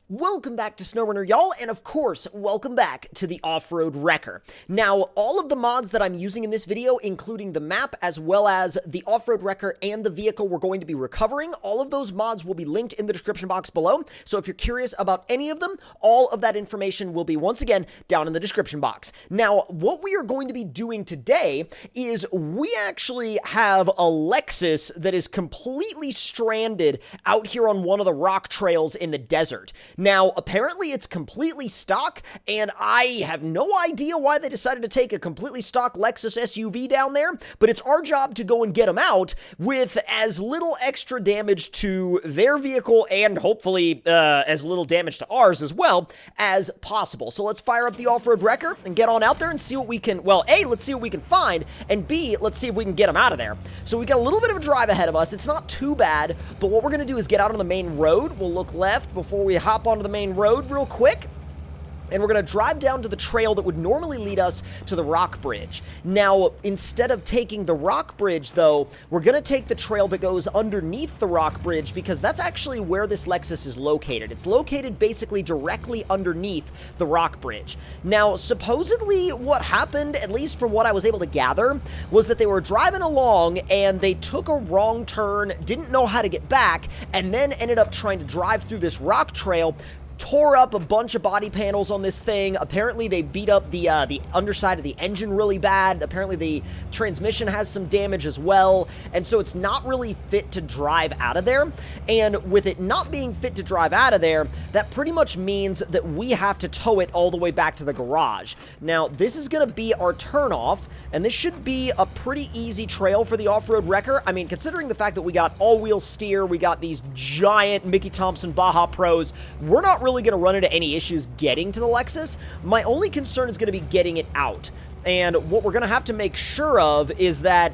Welcome back to SnowRunner, y'all, and of course, welcome back to the Off-Road Wrecker. Now, all of the mods that I'm using in this video, including the map, as well as the Off-Road Wrecker and the vehicle we're going to be recovering, all of those mods will be linked in the description box below, so if you're curious about any of them, all of that information will be, once again, down in the description box. Now, what we are going to be doing today is we actually have a Lexus that is completely stranded out here on one of the rock trails in the desert. Now, apparently it's completely stock, and I have no idea why they decided to take a completely stock Lexus SUV down there, but it's our job to go and get them out with as little extra damage to their vehicle and hopefully as little damage to ours as well as possible. So let's fire up the Off-Road Wrecker and get on out there and see what we can, well, A, let's see what we can find, and B, let's see if we can get them out of there. So we got a little bit of a drive ahead of us. It's not too bad, but what we're going to do is get out on the main road. We'll look left before we hop onto the main road real quick, and we're going to drive down to the trail that would normally lead us to the rock bridge. Now, instead of taking the rock bridge, though, we're going to take the trail that goes underneath the rock bridge, because that's actually where this Lexus is located. It's located basically directly underneath the rock bridge. Now, supposedly what happened, at least from what I was able to gather, was that they were driving along and they took a wrong turn, didn't know how to get back, and then ended up trying to drive through this rock trail, tore up a bunch of body panels on this thing. Apparently, they beat up the underside of the engine really bad. Apparently, the transmission has some damage as well, and so it's not really fit to drive out of there. And with it not being fit to drive out of there, that pretty much means that we have to tow it all the way back to the garage. Now, this is going to be our turnoff, and this should be a pretty easy trail for the Off-Road Wrecker. I mean, considering the fact that we got all-wheel steer, we got these giant Mickey Thompson Baja Pros, we're not really going to run into any issues getting to the Lexus. My only concern is going to be getting it out. And what we're going to have to make sure of is that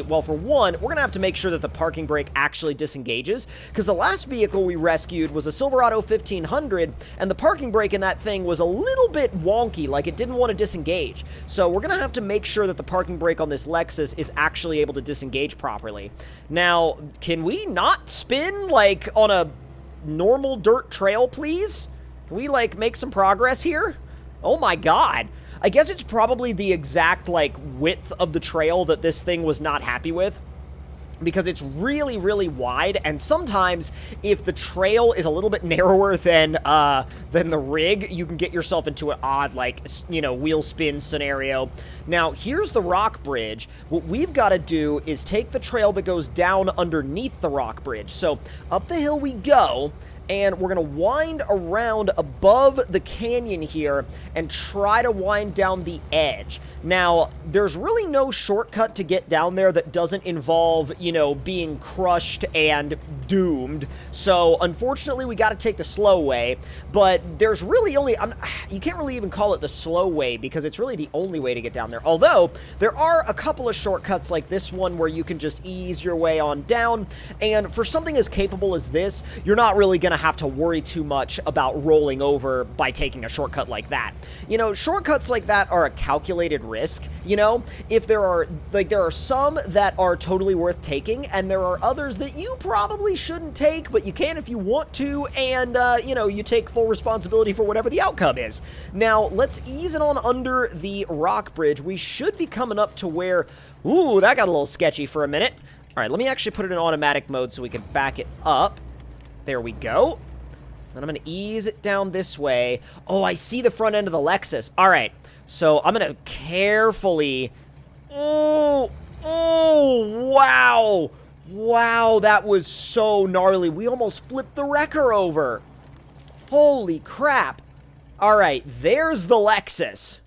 well, for one, we're going to have to make sure that the parking brake actually disengages, because the last vehicle we rescued was a Silverado 1500, and the parking brake in that thing was a little bit wonky, like it didn't want to disengage. So we're going to have to make sure that the parking brake on this Lexus is actually able to disengage properly. Now, can we not spin, like, on a normal dirt trail, please? Can we, like, make some progress here? Oh my god. I guess it's probably the exact, like, width of the trail that this thing was not happy with, because it's really, really wide, and sometimes if the trail is a little bit narrower than the rig, you can get yourself into an odd, like, you know, wheel spin scenario. Now, here's the rock bridge. What we've got to do is take the trail that goes down underneath the rock bridge. So, up the hill we go, and we're going to wind around above the canyon here and try to wind down the edge. Now, there's really no shortcut to get down there that doesn't involve, you know, being crushed and doomed. So, unfortunately, we got to take the slow way, but there's really only, you can't really even call it the slow way, because it's really the only way to get down there. Although, there are a couple of shortcuts like this one where you can just ease your way on down, and for something as capable as this, you're not really going to have to worry too much about rolling over by taking a shortcut like that. You know, shortcuts like that are a calculated risk, you know? If there are, like, there are some that are totally worth taking, and there are others that you probably shouldn't take, but you can if you want to, and, you know, you take full responsibility for whatever the outcome is. Now, let's ease it on under the rock bridge. We should be coming up to where, ooh, that got a little sketchy for a minute. All right, let me actually put it in automatic mode so we can back it up. There we go. Then I'm going to ease it down this way. Oh, I see the front end of the Lexus. All right, so I'm going to carefully... Oh, wow. Wow, that was so gnarly. We almost flipped the wrecker over. Holy crap. All right, there's the Lexus.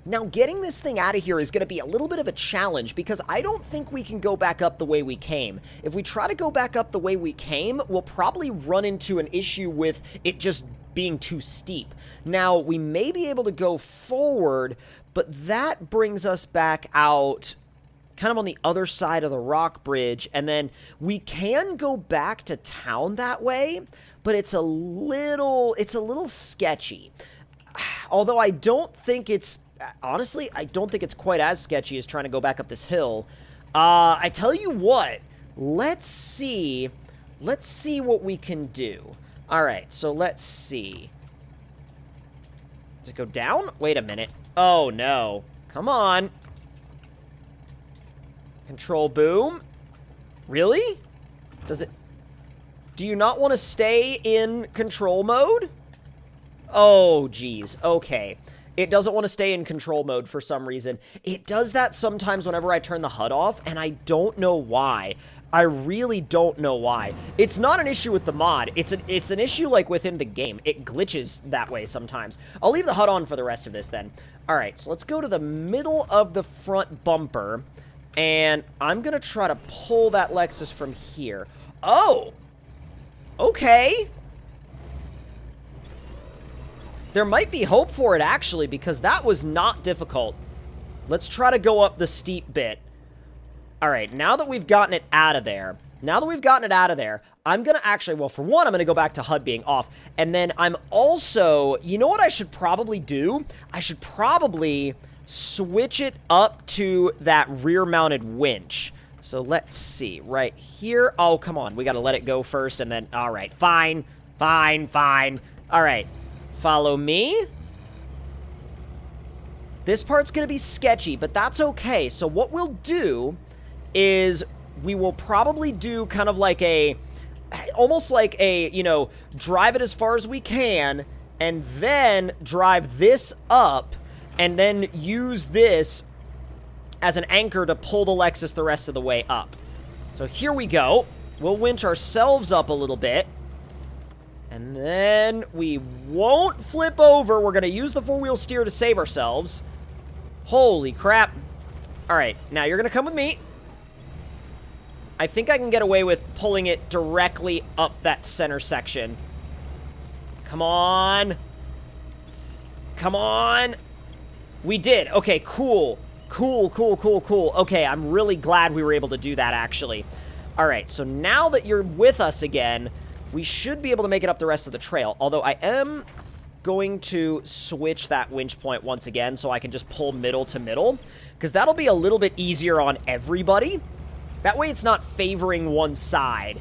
Now, getting this thing out of here is going to be a little bit of a challenge, because I don't think we can go back up the way we came. If we try to go back up the way we came, we'll probably run into an issue with it just being too steep. Now, we may be able to go forward, but that brings us back out kind of on the other side of the rock bridge, and then we can go back to town that way, but it's a little sketchy. Although I don't think it's... Honestly, I don't think it's quite as sketchy as trying to go back up this hill. I tell you what, let's see what we can do. All right, so let's see. Does it go down? Wait a minute. Oh, no. Come on. Control boom. Really? Does it... Do you not want to stay in control mode? Oh, geez. Okay. It doesn't want to stay in control mode for some reason. It does that sometimes whenever I turn the HUD off, and I don't know why. I really don't know why. It's not an issue with the mod. It's an issue, like, within the game. It glitches that way sometimes. I'll leave the HUD on for the rest of this, then. All right, so let's go to the middle of the front bumper, and I'm going to try to pull that Lexus from here. Oh! Okay. There might be hope for it, actually, because that was not difficult. Let's try to go up the steep bit. All right, now that we've gotten it out of there, I'm going to actually, well, for one, I'm going to go back to HUD being off. And then I'm also, you know what I should probably do? I should probably switch it up to that rear-mounted winch. So let's see, right here. Oh, come on, we got to let it go first, and then, all right, fine. All right. Follow me. This part's going to be sketchy, but that's okay. So what we'll do is we will probably do kind of like a, almost like a, you know, drive it as far as we can, and then drive this up, and then use this as an anchor to pull the Lexus the rest of the way up. So here we go. We'll winch ourselves up a little bit. And then we won't flip over. We're going to use the four-wheel steer to save ourselves. Holy crap. All right, now you're going to come with me. I think I can get away with pulling it directly up that center section. Come on. Come on. We did. Okay, cool. Cool. Okay, I'm really glad we were able to do that, actually. All right, so now that you're with us again, we should be able to make it up the rest of the trail, although I am going to switch that winch point once again so I can just pull middle to middle, because that'll be a little bit easier on everybody. That way it's not favoring one side.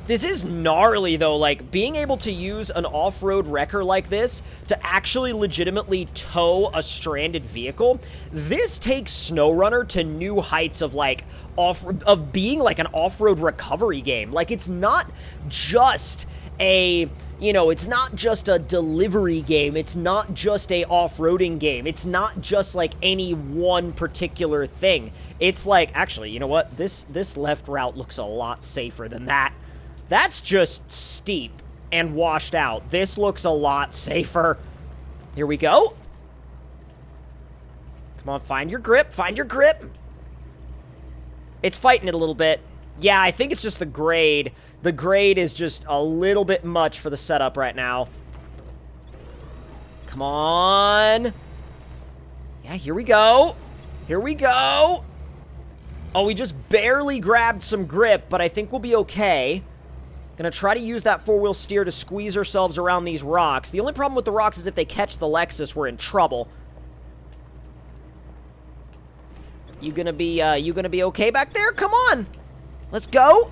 This is gnarly, though, like, being able to use an off-road wrecker like this to actually legitimately tow a stranded vehicle. This takes SnowRunner to new heights of, like, being, like, an off-road recovery game. Like, it's not just a, you know, it's not just a delivery game. It's not just a off-roading game. It's not just, like, any one particular thing. It's like, actually, you know what? This left route looks a lot safer than that. That's just steep and washed out. This looks a lot safer. Here we go. Come on, find your grip. Find your grip. It's fighting it a little bit. Yeah, I think it's just the grade. The grade is just a little bit much for the setup right now. Come on. Yeah, here we go. Here we go. Oh, we just barely grabbed some grip, but I think we'll be okay. Gonna try to use that four-wheel steer to squeeze ourselves around these rocks. The only problem with the rocks is if they catch the Lexus, we're in trouble. You gonna be okay back there? Come on. Let's go.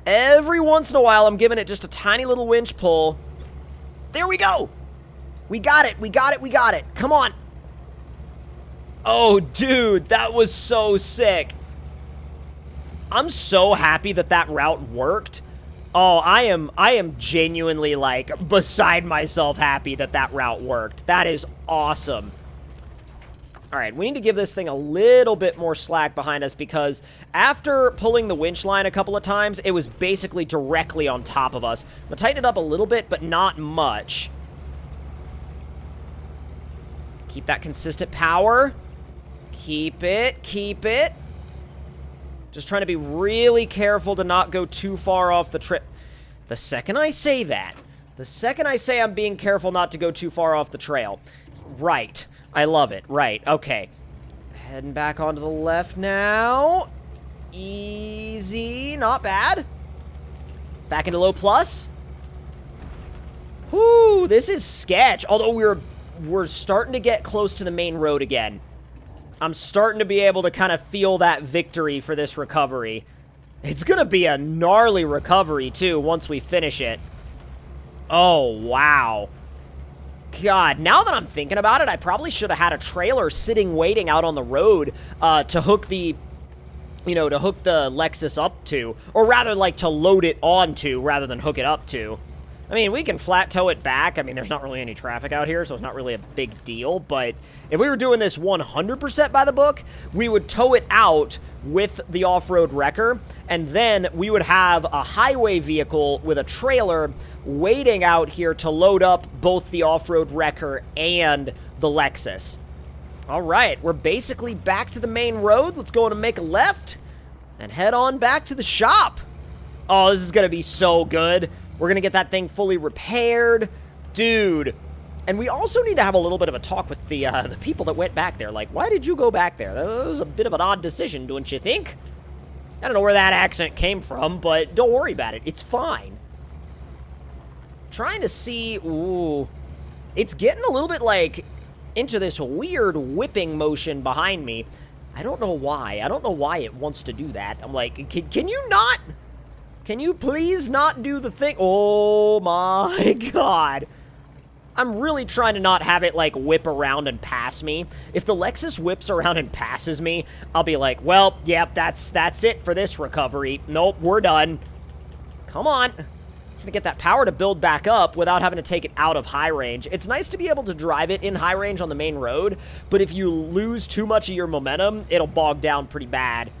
Every once in a while, I'm giving it just a tiny little winch pull. There we go. We got it. We got it. Come on. Oh, dude, that was so sick. I'm so happy that that route worked. Oh, I am genuinely, like, beside myself happy that that route worked. That is awesome. All right, we need to give this thing a little bit more slack behind us because after pulling the winch line a couple of times, it was basically directly on top of us. I'm gonna tighten it up a little bit, but not much. Keep that consistent power. Keep it. Just trying to be really careful to not go too far off the trip. The second I say that, the second I say I'm being careful not to go too far off the trail. Right. I love it. Right. Okay. Heading back onto the left now. Easy. Not bad. Back into low plus. Whoo, this is sketch. Although we're starting to get close to the main road again. I'm starting to be able to kind of feel that victory for this recovery. It's gonna be a gnarly recovery, too, once we finish it. Oh, wow. God, now that I'm thinking about it, I probably should have had a trailer sitting waiting out on the road to hook the, to hook the Lexus up to. Or rather, like, to load it onto rather than hook it up to. I mean, we can flat tow it back. I mean, there's not really any traffic out here, so it's not really a big deal. But if we were doing this 100% by the book, we would tow it out with the off-road wrecker, and then we would have a highway vehicle with a trailer waiting out here to load up both the off-road wrecker and the Lexus. All right, we're basically back to the main road. Let's go and make a left and head on back to the shop. Oh, this is going to be so good. We're going to get that thing fully repaired. Dude. And we also need to have a little bit of a talk with the people that went back there. Like, why did you go back there? That was a bit of an odd decision, don't you think? I don't know where that accent came from, but don't worry about it. It's fine. Trying to see... Ooh. It's getting a little bit, like, into this weird whipping motion behind me. I don't know why. I don't know why it wants to do that. I'm like, can you not... Can you please not do the thing? Oh, my God. I'm really trying to not have it, like, whip around and pass me. If the Lexus whips around and passes me, I'll be like, well, yep, that's it for this recovery. Nope, we're done. Come on. I'm gonna get that power to build back up without having to take it out of high range. It's nice to be able to drive it in high range on the main road, but if you lose too much of your momentum, it'll bog down pretty bad.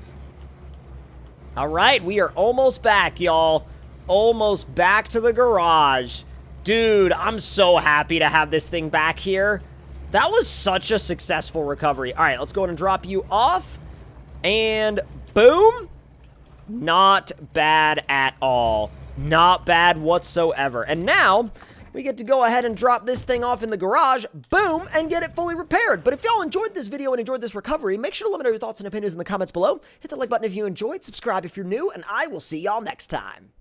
All right, we are almost back, y'all. Almost back to the garage. Dude, I'm so happy to have this thing back here. That was such a successful recovery. All right, let's go ahead and drop you off. And boom. Not bad at all. Not bad whatsoever. And now, we get to go ahead and drop this thing off in the garage, boom, and get it fully repaired. But if y'all enjoyed this video and enjoyed this recovery, make sure to let me know your thoughts and opinions in the comments below. Hit the like button if you enjoyed, subscribe if you're new, and I will see y'all next time.